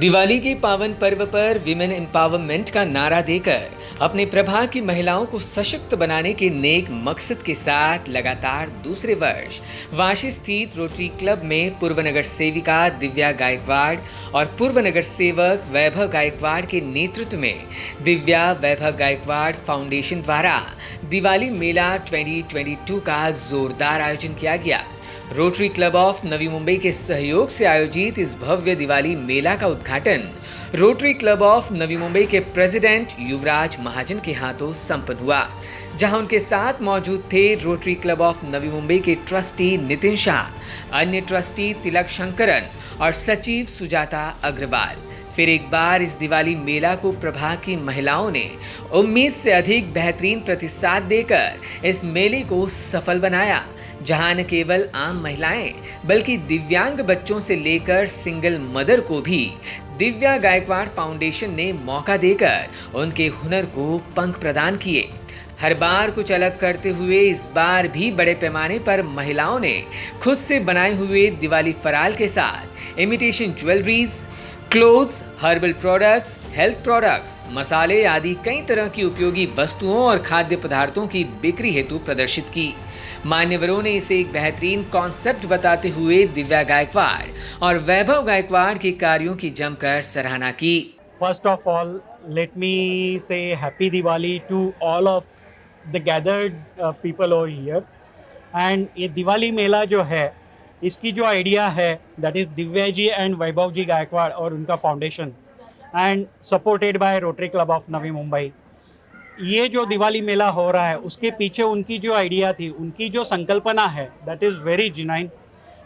दिवाली के पावन पर्व पर विमेन एम्पावरमेंट का नारा देकर अपने प्रभा की महिलाओं को सशक्त बनाने के नेक मकसद के साथ लगातार दूसरे वर्ष वाशी स्थित रोटरी क्लब में पूर्व नगर सेविका दिव्या गायकवाड़ और पूर्व नगर सेवक वैभव गायकवाड़ के नेतृत्व में दिव्या वैभव गायकवाड़ फाउंडेशन द्वारा दिवाली मेला 2022 का जोरदार आयोजन किया गया। Rotary Club of Navi Mumbai के सहयोग से आयोजित इस भव्य दिवाली मेला का उद्घाटन rotary Club of Navi Mumbai के प्रेसिडेंट युवराज महाजन के हाथों संपन्न हुआ, जहां उनके साथ मौजूद थे rotary Club of Navi Mumbai के ट्रस्टी नितिन शाह, अन्य ट्रस्टी तिलक शंकरन और सचिव सुजाता अग्रवाल। फिर एक बार इस दिवाली मेला को प्रभा की महिलाओं ने उम्मीद से अधिक बेहतरीन प्रतिसाद देकर इस मेले को सफल बनाया, जहां न केवल आम महिलाएं बल्कि दिव्यांग बच्चों से लेकर सिंगल मदर को भी दिव्या गायकवाड़ फाउंडेशन ने मौका देकर उनके हुनर को पंख प्रदान किए। हर बार कुछ अलग करते हुए इस बार भी बड़े पैमाने पर महिलाओं ने खुद से बनाए हुए दिवाली फराल के साथ imitation jewelleries, clothes, herbal products, health products, मसाले आदि कई तरह की उपयोगी वस्तुओं और खाद्य पदार्थों की बिक्री हेतु प्रदर्शित की। मान्यवरों ने इसे एक बेहतरीन कॉन्सेप्ट बताते हुए दिव्या गायकवाड़ और वैभव गायकवाड़ के कार्यों की जमकर सराहना की। First of all, let me say Happy Diwali to all of the gathered people over here. And ये दिवाली मेला जो है, इसकी जो आइडिया है, that is Divya ji and Vaibhav ji Gaikwad और उनका foundation and supported by Rotary Club of Navi Mumbai. ये जो दिवाली मेला हो रहा है, उसके पीछे उनकी जो आइडिया थी, उनकी जो संकल्पना है, that is very genuine.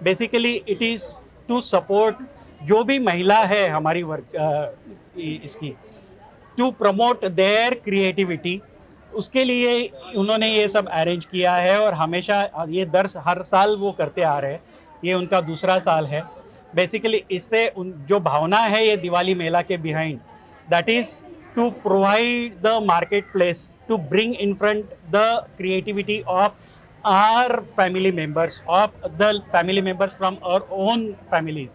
Basically it is to support जो भी महिला है हमारी वर्क इसकी, टू प्रमोट देयर क्रिएटिविटी। उसके लिए उन्होंने ये सब अरेंज किया है और हमेशा ये हर साल वो करते आ रहे हैं। ये उनका दूसरा साल है। बेसिकली इससे जो भावना है ये दिवाली मेला के behind, that is to provide the marketplace, to bring in front the creativity of our family members, from our own families,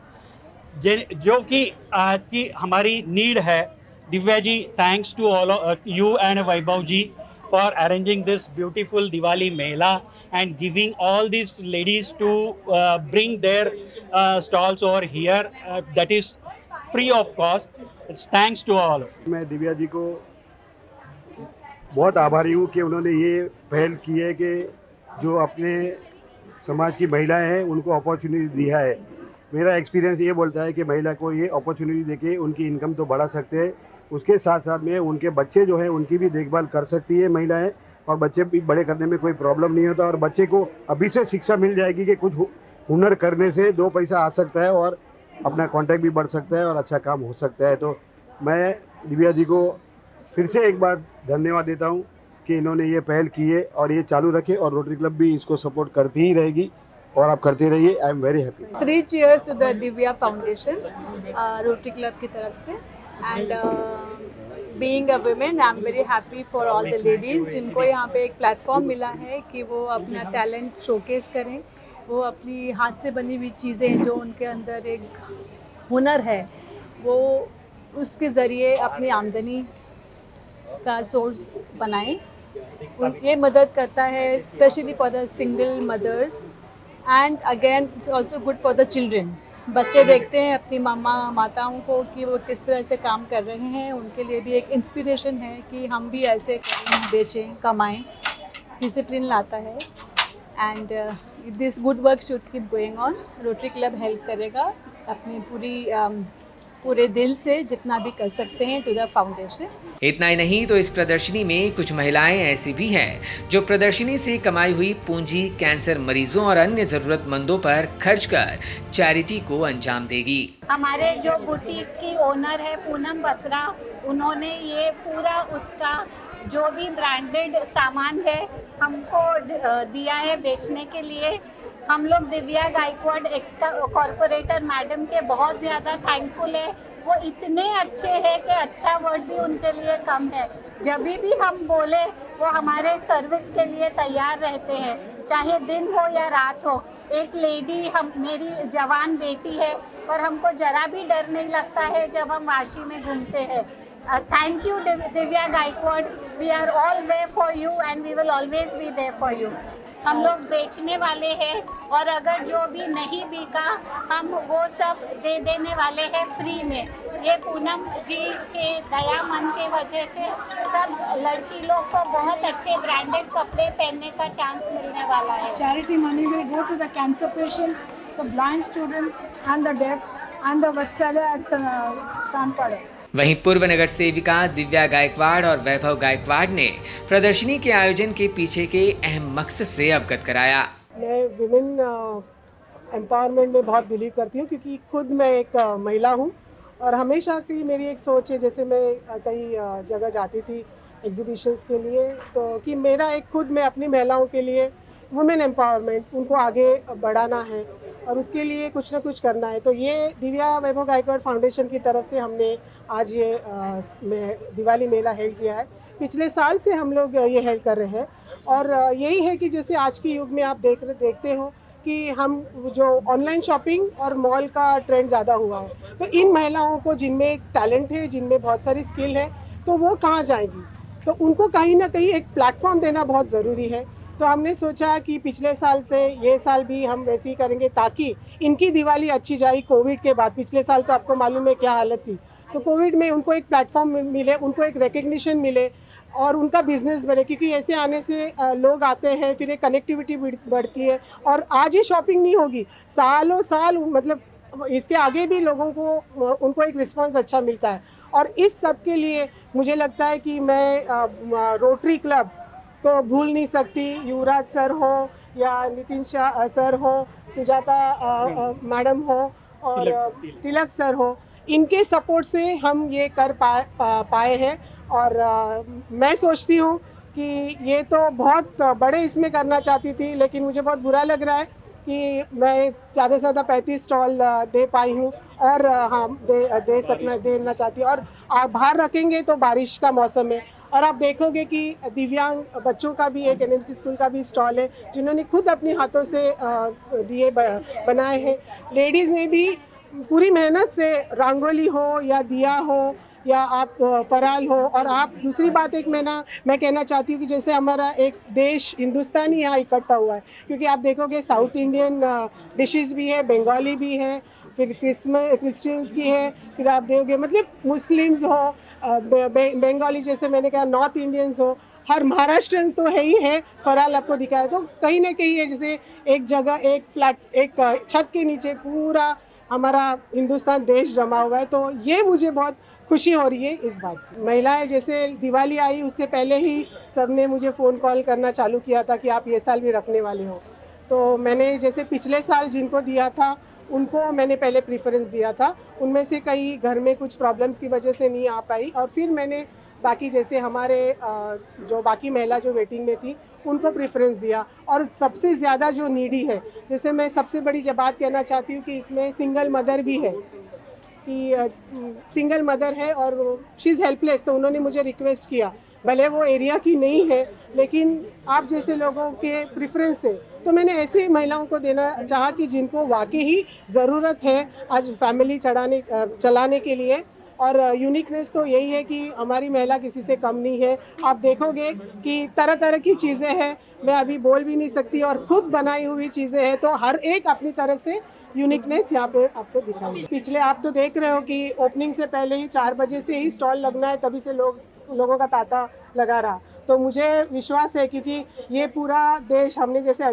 जो कि आज की हमारी नीड है। Divya ji, thanks to all you and Vaibhav ji for arranging this beautiful Diwali Mela and giving all these ladies to bring their stalls over here, that is free of cost. It's thanks to all. मैं दिव्या जी को बहुत आभारी हूँ कि उन्होंने ये पहल की है कि जो अपने समाज की महिलाएं हैं उनको अपॉर्चुनिटी दिया है। मेरा एक्सपीरियंस ये बोलता है कि महिला को ये अपॉर्चुनिटी देके उनकी इनकम तो बढ़ा सकते हैं, उसके साथ साथ में उनके बच्चे जो हैं उनकी भी देखभाल कर सकती है महिलाएं, और बच्चे भी बड़े करने में कोई प्रॉब्लम नहीं होता। और बच्चे को अभी से शिक्षा मिल जाएगी कि कुछ हुनर करने से 2 पैसा आ सकता है और अपना कॉन्टैक्ट भी बढ़ सकता है और अच्छा काम हो सकता है। तो मैं दिव्या जी को फिर से एक बार धन्यवाद देता हूँ कि इन्होंने ये पहल की है और ये चालू रखे, और रोटरी क्लब भी इसको सपोर्ट करती ही रहेगी और आप करते रहिए। I am very happy. 3 cheers to the Divya foundation rotary club की तरफ से। And being a women, I am very happy for all the ladies जिनको यहाँ पे एक प्लेटफॉर्म मिला है कि वो अपना टैलेंट शोकेस करें। वो अपनी हाथ से बनी हुई चीज़ें, जो उनके अंदर एक हुनर है, वो उसके ज़रिए अपनी आमदनी का सोर्स बनाएं। ये मदद करता है specially for the single mothers, and again it's also good for the children. बच्चे देखते हैं अपनी माताओं को कि वो किस तरह से काम कर रहे हैं, उनके लिए भी एक इंस्पिरेशन है कि हम भी ऐसे करें, बेचें, कमाएं। डिसिप्लिन लाता है and this good work should keep going on. Rotary club help करेगा अपनी पूरे दिल से जितना भी कर सकते हैं टू द फाउंडेशन। इतना ही नहीं तो इस प्रदर्शनी में कुछ महिलाएं ऐसी भी हैं जो प्रदर्शनी से कमाई हुई पूंजी कैंसर मरीजों और अन्य जरूरतमंदों पर खर्च कर चैरिटी को अंजाम देगी। हमारे जो बुटीक की ओनर है पूनम बत्रा, उन्होंने ये पूरा उसका जो भी ब्रांडेड सामान है हमको दिया है बेचने के लिए। हम लोग दिव्या गायकवाड़ एक्स का कॉरपोरेटर मैडम के बहुत ज़्यादा थैंकफुल है। वो इतने अच्छे हैं कि अच्छा वर्ड भी उनके लिए कम है। जब भी हम बोले वो हमारे सर्विस के लिए तैयार रहते हैं, चाहे दिन हो या रात हो। एक लेडी, मेरी जवान बेटी है, और हमको जरा भी डर नहीं लगता है जब हम वाशी में घूमते हैं। Thank you Divya Gaikwad, we are all there for you and we will always be there for you. हम लोग बेचने वाले हैं और अगर जो भी नहीं बिका हम वो सब दे देने वाले हैं फ्री में। ये पूनम जी के दया मन के वजह से सब लड़की लोग को बहुत अच्छे ब्रांडेड कपड़े पहनने का चांस मिलने वाला है। Charity money will go to the cancer patients, the blind students and the deaf and the Vatsalya at Sanpada. वहीं पूर्व नगर सेविका दिव्या गायकवाड़ और वैभव गायकवाड़ ने प्रदर्शनी के आयोजन के पीछे के अहम मकसद से अवगत कराया। मैं विमेन एम्पावरमेंट में बहुत बिलीव करती हूँ क्योंकि खुद मैं एक महिला हूँ और हमेशा की मेरी एक सोच है, जैसे मैं कई जगह जाती थी एग्जीबिशंस के लिए, तो कि मेरा एक खुद में अपनी महिलाओं के लिए वुमेन एम्पावरमेंट उनको आगे बढ़ाना है और उसके लिए कुछ ना कुछ करना है। तो ये दिव्या वैभव गायकवाड़ फाउंडेशन की तरफ से हमने आज ये दिवाली मेला हेल्ड किया है। पिछले साल से हम लोग ये हेल्ड कर रहे हैं और यही है कि जैसे आज के युग में आप देखते हो कि हम जो ऑनलाइन शॉपिंग और मॉल का ट्रेंड ज़्यादा हुआ है, तो इन महिलाओं को जिनमें एक टैलेंट है, जिनमें बहुत सारी स्किल है, तो वो कहाँ जाएंगी, तो उनको कहीं ना कहीं एक प्लेटफॉर्म देना बहुत ज़रूरी है। तो हमने सोचा कि पिछले साल से ये साल भी हम वैसे ही करेंगे ताकि इनकी दिवाली अच्छी जाए। कोविड के बाद पिछले साल तो आपको मालूम है क्या हालत थी, तो कोविड में उनको एक प्लेटफॉर्म मिले, उनको एक रिकग्निशन मिले और उनका बिजनेस बढ़े, क्योंकि ऐसे आने से लोग आते हैं, फिर एक कनेक्टिविटी बढ़ती है और आज ही शॉपिंग नहीं होगी, सालों साल मतलब इसके आगे भी लोगों को उनको एक रिस्पांस अच्छा मिलता है। और इस सब के लिए मुझे लगता है कि मैं रोटरी क्लब को भूल नहीं सकती। युवराज सर हो या नितिन शाह सर हो, सुजाता मैडम हो और तिलक सर हो, इनके सपोर्ट से हम ये कर पाए हैं। और मैं सोचती हूँ कि ये तो बहुत बड़े इसमें करना चाहती थी, लेकिन मुझे बहुत बुरा लग रहा है कि मैं ज़्यादा से ज़्यादा 35 स्टॉल दे पाई हूँ और हाँ देना चाहती हूँ। और आप बाहर रखेंगे तो बारिश का मौसम है और आप देखोगे कि दिव्यांग बच्चों का भी एक एनएमसी स्कूल का भी स्टॉल है जिन्होंने खुद अपने हाथों से दिए बनाए हैं। लेडीज़ ने भी पूरी मेहनत से रंगोली हो या दिया हो या आप फराल हो। और आप दूसरी बात एक मैं कहना चाहती हूँ कि जैसे हमारा एक देश हिंदुस्तान ही यहाँ इकट्ठा हुआ है, क्योंकि आप देखोगे साउथ इंडियन डिशेस भी है, बंगाली भी है, फिर क्रिश्चियंस की है, फिर आप देखोगे मतलब मुस्लिम्स हो, बंगाली जैसे मैंने कहा, नॉर्थ इंडियंस हो, हर महाराष्ट्रियंस तो है ही है। फराल आपको दिखाया तो कहीं ना कहीं है जैसे एक जगह एक फ्लैट एक छत के नीचे पूरा हमारा हिंदुस्तान देश जमा हुआ है। तो ये मुझे बहुत खुशी हो रही है इस बात की। महिलाएं जैसे दिवाली आई उससे पहले ही सबने मुझे फ़ोन कॉल करना चालू किया था कि आप ये साल भी रखने वाले हो। तो मैंने जैसे पिछले साल जिनको दिया था उनको मैंने पहले प्रेफरेंस दिया था, उनमें से कई घर में कुछ प्रॉब्लम्स की वजह से नहीं आ पाई और फिर मैंने बाकी जैसे हमारे जो बाकी महिला जो वेटिंग में थी उनको प्रेफरेंस दिया। और सबसे ज़्यादा जो नीडी है, जैसे मैं सबसे बड़ी बात कहना चाहती हूँ कि इसमें सिंगल मदर भी है, कि सिंगल मदर है और शी इज़ हेल्पलेस। तो उन्होंने मुझे रिक्वेस्ट किया, भले वो एरिया की नहीं है लेकिन आप जैसे लोगों के प्रेफरेंस से, तो मैंने ऐसे महिलाओं को देना चाहा कि जिनको वाकई ही ज़रूरत है आज फैमिली चलाने के लिए। और यूनिकनेस तो यही है कि हमारी महिला किसी से कम नहीं है। आप देखोगे कि तरह तरह की चीज़ें हैं, मैं अभी बोल भी नहीं सकती, और खुद बनाई हुई चीज़ें हैं, तो हर एक अपनी तरह से यूनिकनेस यहाँ पे आपको दिखाई। पिछले आप तो देख रहे हो कि ओपनिंग से पहले ही 4 बजे से ही स्टॉल लगना है, तभी से लोगों का तांता लगा रहा। तो मुझे विश्वास है क्योंकि ये पूरा देश हमने जैसे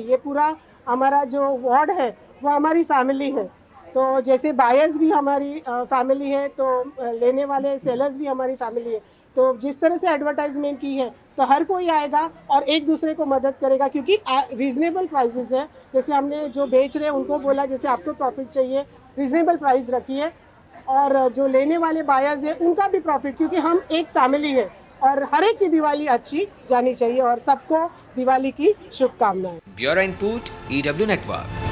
ये पूरा हमारा जो वार्ड है वो हमारी फैमिली है। तो जैसे बायर्स भी हमारी फैमिली है, तो लेने वाले सेलर्स भी हमारी फैमिली है। तो जिस तरह से एडवर्टाइजमेंट की है तो हर कोई आएगा और एक दूसरे को मदद करेगा, क्योंकि रीज़नेबल प्राइसेस है। जैसे हमने जो बेच रहे हैं उनको बोला जैसे आपको प्रॉफिट चाहिए रीज़नेबल प्राइस रखिए, और जो लेने वाले बायर्स हैं उनका भी प्रॉफिट, क्योंकि हम एक फैमिली है और हर एक की दिवाली अच्छी जानी चाहिए और सबको दिवाली की शुभकामनाएं। Bureau input EW network.